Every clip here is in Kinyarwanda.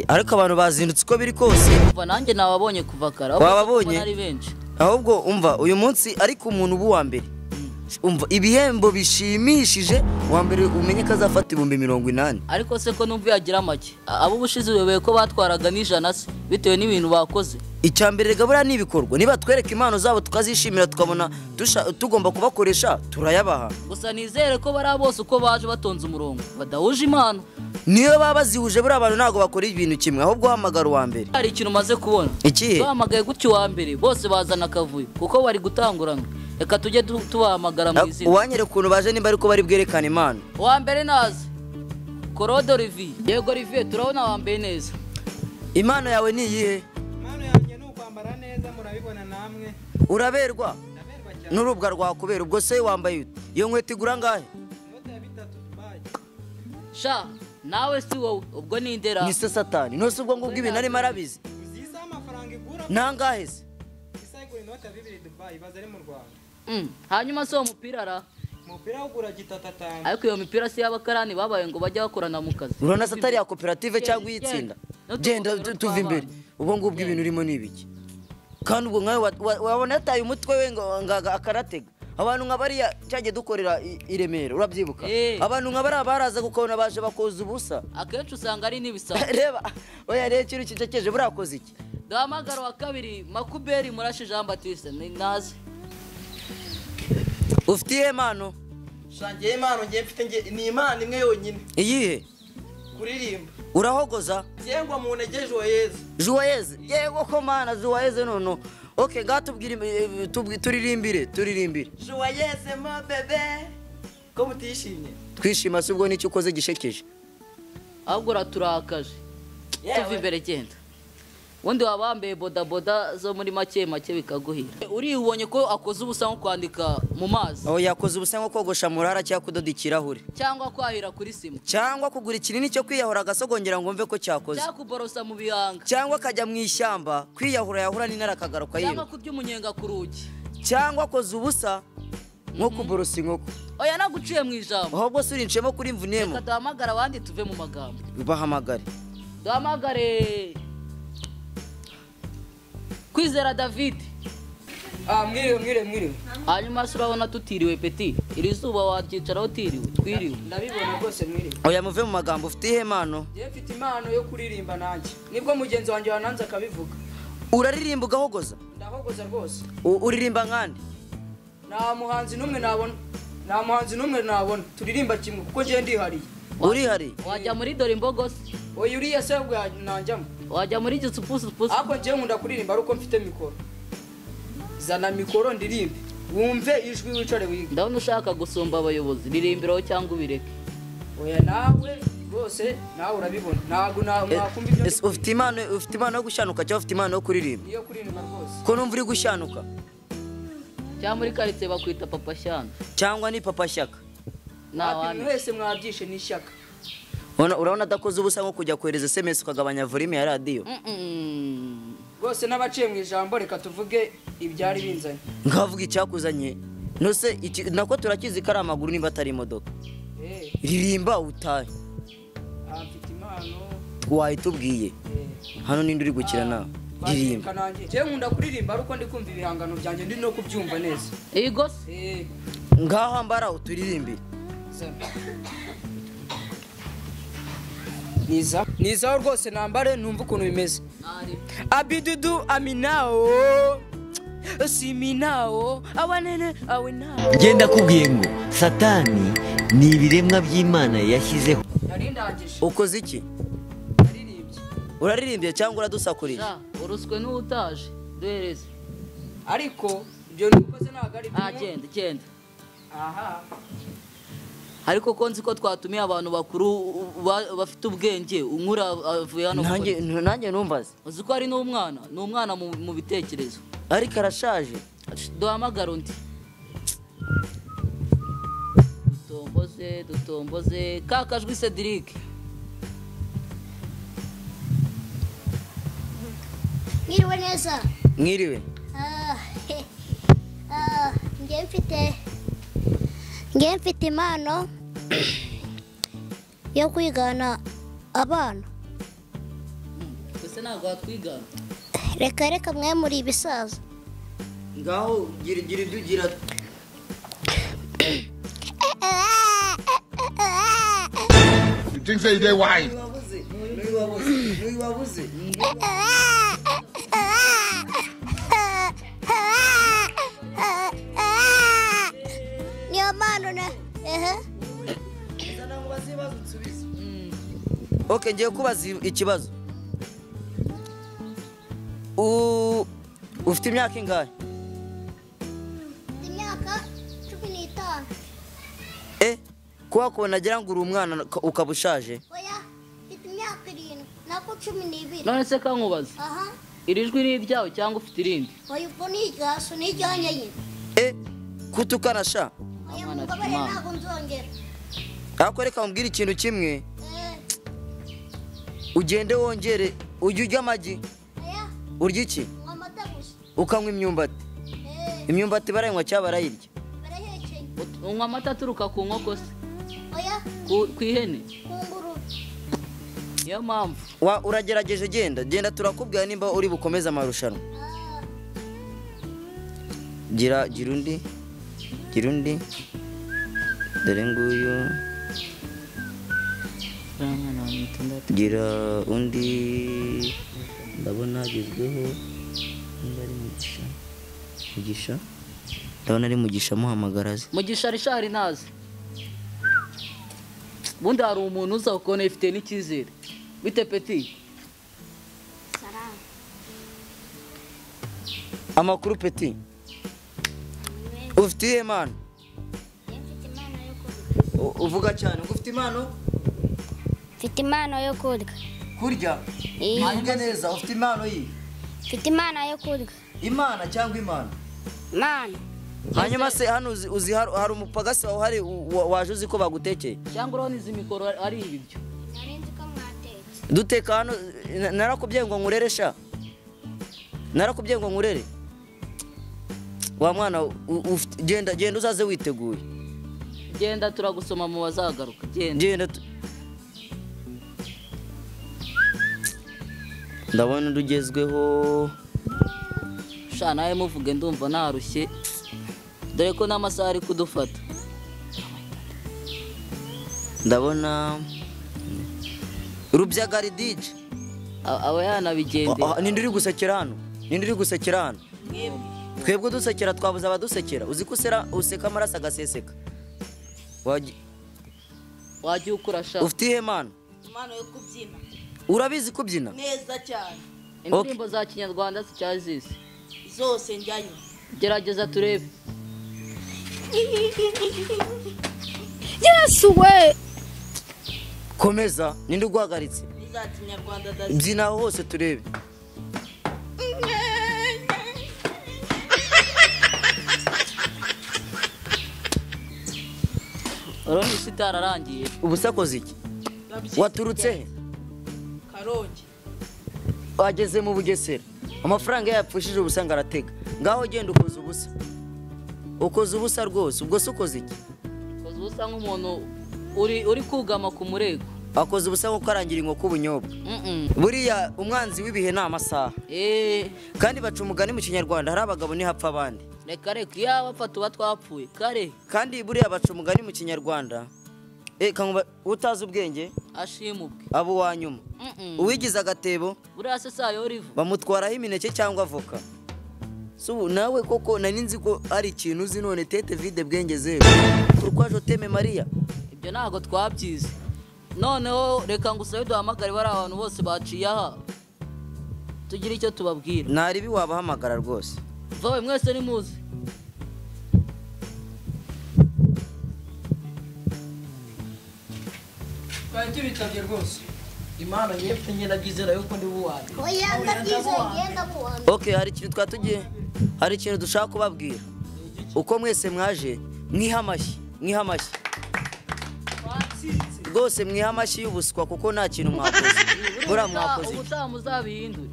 ariko abantu bazindutse uko biri kose. Umva nanjye nababonye kuva kare. Wababonye? Ari benshi. Ahubwo umva uyu munsi ariko umuntu ubu wa mbere. Umva ibihembo bishimishije wa mbere umenye ko azafata 80. Ariko se ko numva yagira make. Abo bushize bebeye ko batwaraga n'ijana se bitewe n'ibintu bakoze. Icyambere gabura nibikorwa niba twereka impano zabo tukazishimira tukabona tugomba kubakoresha turayabaha. Gusa nizere ko bari bose uko baje batonze umurongo badahuje impano. Niyo baba zihuje buri abantu ntago bakora ibintu kimwe ahubwo hamagara wa mbere. Hari ikintu maze kubona. Ikihe? Bahamagaye gutyo wa mbere bose bazana kavuyo kuko bari gutangurana. Reka tujye tubahamagara mu izina. Uwanyere kuntu baje nimba ariko bari bwerekana impano. Wa mbere naze. Claude Olivier. Yego Olivier turabona wa mbere neza. Impano yawe ni iyihe? Impano yanjye ni ukwambara neza murabibona namwe. Uraberwa? N'urubwa rwakubera ubwo se wambaye ute? Iyo nkweto igura ngahe? Note ya 3 Dubai. Sha nawe si wowe ubwo ni indera. Ni se satani. Nose ubwo ngubwo ibintu ari marabizi. Uzisa amafaranga igura. Nangahe se? Isa igura note ya 2 Dubai baza ari mu Rwanda. Hanyuma so umupira ra. Umupira ugura gitatatan. Ariko iyo mipira si y'abakarani babaye ngo bajya bakorana mu kazi. Urona satari ya koperative cyangwa yitsinda. Genda tuva imbere. Ubwo ngubwo ibintu urimo nibiki. Kandi ubwo nkawe wabona yataye umutwe we ngaga akaratega. Abantu nkabariya cyaje dukorera iremera urabyibuka. Abantu nkabara baraza gukona baje bakoza ubusa. Akenshi usanga ari nibisa. Reba oya rero ikintu kicekeje burakoze iki. Dahamagara wa kabiri Makuberi Murashi Jean Baptiste ni nazi. Ufitiye impano? Shangiye impano ngiye mfite ni impano imwe yonyine. Iyihe? Kuririmba. Urahogoza? Yengwa mu ntege Joyeuse. Joyeuse? Yego ko mana Joyeuse nono. Okay, gatubwira turirimbire. Joyeuse mo bebe. Ko mutishimye. Twishima se ubwo nicyo ukoze gishekeje. Ahubwo raturakaje. Tuva imbere genda. Wundi wabambaye boda zo muri make bikaguhira. Uribonye ko akoze ubusa nko kwandika mu mazi. Aho yakoze ubusa nko kogosha murara cyangwa kudoda ikirahure. Cyangwa kwahira kuri sima. Cyangwa kugura ikinini cyo kwiyahura agasogongera ngo mve ko cyakoze. Cyangwa kuborosa mu bihanga. Cyangwa kajya mu ishyamba kwiyahura yahura n'inara kagaruka yiro. Cyangwa kurya umunyenga ku rugi. Cyangwa akoze ubusa nko kuborosa inkoko. Oya naguciye mu ijambo. Ahubwo surincemo kuri mvunemo. Kadahamagara abandi tuve mu magambo. Bahamagare. Duhamagare Kwizera David. Mwiriwe. Hanyuma surabona tutiriwe peti. Iri zuba wacyicaraho tiriwe twiriwe. Ndabibona rwose mwiriwe. Oya muve mu magambo ufite impano. Je mfite impano yo kuririmba nanjye. Nibwo mugenzi wanjye wananze akabivuga. Uraririmba ugahogoza? Ndahogoza rwose. Uririmba nkandi? Nta muhanzi numwe nabona. Turirimba kimwe kuko je ndihariye. Urihari? Wajya muri dore imbogo se? Oya uriya se ubwo nanjyamo. Wajya muri gisupusu. Ako je nkunda kuririmba aruko mfite mikoro. Zana mikoro ndirimbe. Wumve ijwi wicare wiga. Ndabona ushaka gusumba abayobozi. Ririmbiraho cyangwa ubireke. Oya nawe rwose nawe urabibona. Ntago nakumva ibyo. Ufite impano yo gushanuka cyangwa ufite impano yo kuririmba? Iyo kuririmba rwose. Ko numva uri gushanuka? Cyangwa muri quartier bakwita Papa Shyaka. Cyangwa ni Papa Shyaka? Nabandi mwese mwabyishe n'ishyaka. Urabona adakoze ubusa nko kujya kohereza SMS ukagabanya volume ya radio. Rwose n'abaciye mu ijambo reka tuvuge ibyari binzanye. Ngavuga icyakuzanye. Nose nako turakizi kari amaguru nimba atari imodoka. Ririmba utahe. Mfite impano. Wahitubwiye. Hano ninde uri gukira nawe? Ririmba. Je nkunda kuririmba aruko ndi kumva ibihangano byanjye ndi no kubyumva neza. Ego. Ngaho mbara uturirimbe. Niza rwose nambare numva ukuntu bimeze. Abidudu aminao siminao awanene awenao. Ngenda kubwiye ngo Satani ni ibiremwa by'Imana yashyizeho. Ukoze iki? Uraririmbye cyangwa uradusakurije? Uruswe n'utaje duhereze. Ariko ibyo nikoze nagari byo. Genda. Aha. Ariko konzi ko twatumiye abantu bakuru bafite ubwenge unkura avuye hano. Nanjye numbaze. Uzi ko ari n'umwana mu bitekerezo. Ariko arashaje. Duhamagara undi. Dutomboze kakajwi Cedric. Mwiriwe neza. Mwiriwe. Ngiye mfite impano yo kwigana abana. se ntabwo watwigana. reka mwe muri ibisaza. ngaho gira idugira You think say they wise? Nuiwabuze. Niyo mpamvu Okay, ngiye kubaza ikibazo. Ufite imyaka ingahe? imyaka 15. Kuba ko nagira ngo uri umwana ukabushaje. Oya, mfite imyaka 7 nako 12. None se kankubaza. Aha. Iri jwi ni iryawe cyangwa ufite irindi? Oya, ubwo ni iryaso ni iryanjye nyine. Kutukana sha. Oya, mugabane ntabwo nzongera. Ako reka umbwire ikintu kimwe. Ugende wongere ujye urya amagi. Oya. Urya iki? Amata gusa. Ukanywa imyumbati. Imyumbati barayanywa cyangwa barayirya? Barahekenya. Unywa amata aturuka ku nkoko se? Oya. Ku ihene? Kunguru. Niyo mpamvu. Uragerageje genda turakubwira nimba uri bukomeza amarushanwa. Gira undi. Dore nguyu. Gira undi. Ndabona agezweho. Ndari Mugisha. Ndabona ari Mugisha muhamagaraze. Mugisha Richard nazi. Bundi hari umuntu uza ukone ifite n'ikizere. Bite Petit? Salam. Amakuru Petit. Ufite impano? Mfite impano yo kurya. Uvuga cyane, ufite impano? Mfite impano yo kurya. Kurya? Mvuge neza, ufite impano yi? Mfite impano yo kurya. Imana cyangwa imana? Imana. Hanyuma se hano uzi hari umupagasi wahari waje uzi ko bagutekeye? Cyangwa urabona izi mikoro ari ibiryo? Narinzi ko mwatetse. Duteka hano narakubwiye ngo nkurere sha. Narakubwiye ngo nkurere. Wa mwana genda uzaze witeguye. Genda turagusoma mu bazagaruka. Genda. Ndabona ndugezweho. Sha nawe muvuge ndumva narushye. Dore ko n'amasaha ari kudufata. Ndabona Rubyagari DJ. Aba yanabigendera. Ninde uri gusekera hano? Twebwe dusekera twabuze abadusekera. Uzi ko useka amaraso agaseseka. Wagiye ukurasha. Ufite impano? Impano yo kubyina. Urabizi kubyina? Neza cyane. Indirimbo za Kinyarwanda zicyazise. Zose njyanye. Gerageza turebe. Yesu we. Komeza, ninde ugwagaritse? Za Kinyarwanda dazi. Byina hose turebe. Urabona isi itararangiye. Ubusakoze iki? Waturutse he? Karongi. Wageze mu Bugesera. Amafaranga yapfushije ubusanga aratega. Ngaho genda ukoze ubusa. Ukoze ubusa rwose. Ubwo se ukoze iki? Ukoze ubusa nk'umuntu uri kugama ku murego. Akoze ubusa nko karangira inkoko ubunyobwa. Buriya umwanzi w'ibihe ni amasaha. Kandi baca umugani mu Kinyarwanda hari abagabo ni hapfa abandi. Reka iyo bapfa tuba twapfuye kare. Kandi buriya baca umugani mu Kinyarwanda. Utazi ubwenge ashimubwe abo wanyuma. Uwigize agatebo buriya se sayo rivu bamutwaraho imineke cyangwa avoka. So nawe koko nari nzi ko ari ikintu uzi none tete vide bwenge zero. Turukwaje teme Maria. Ibyo ntago twabyize. Noneho reka ngusabe duhamagare bari abantu bose baciye aha. Tugira icyo tubabwira. Nari bi wabahamagara rwose. Vawe mwese ni muzi. Twari tubitabye rwose. Imana yefite ngenda byizera yuko ndi buwande. Oya ndabyizeye ngenda buwande. Okay, hari ikintu twatugiye. Hari ikintu dushaka kubabwira. Uko mwese mwaje mwihamashyi. Rwose mwihamashyi y'ubuswa kuko nta kintu mwakoze. Bura mwakoze. Ubutaha muzabihindure.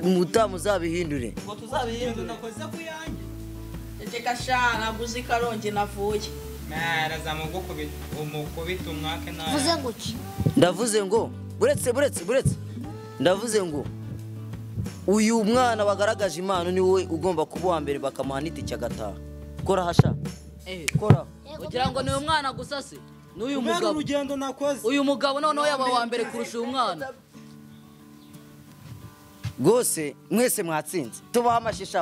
Ubutaha muzabihindure. Ngo tuzabihindure nakoze ku yanjye. Ndeka shana guzi Karongi navuye. Maraza umukubita umwake nawe. Vuze guki. Ndavuze ngo buretse ndavuze ngo uyu mwana wagaragaje impano ni wowe ugomba kuba uwa mbere bakamuha n'itike agataha. Kora hasha kora ugira ngo ni uyu mwana gusa se n'uyu kubera mugabo urugendo nakoze uyu mugabo noneho yaba wa mbere kurusha uyu mwana rwose mwese mwatsinze tubaha amashisha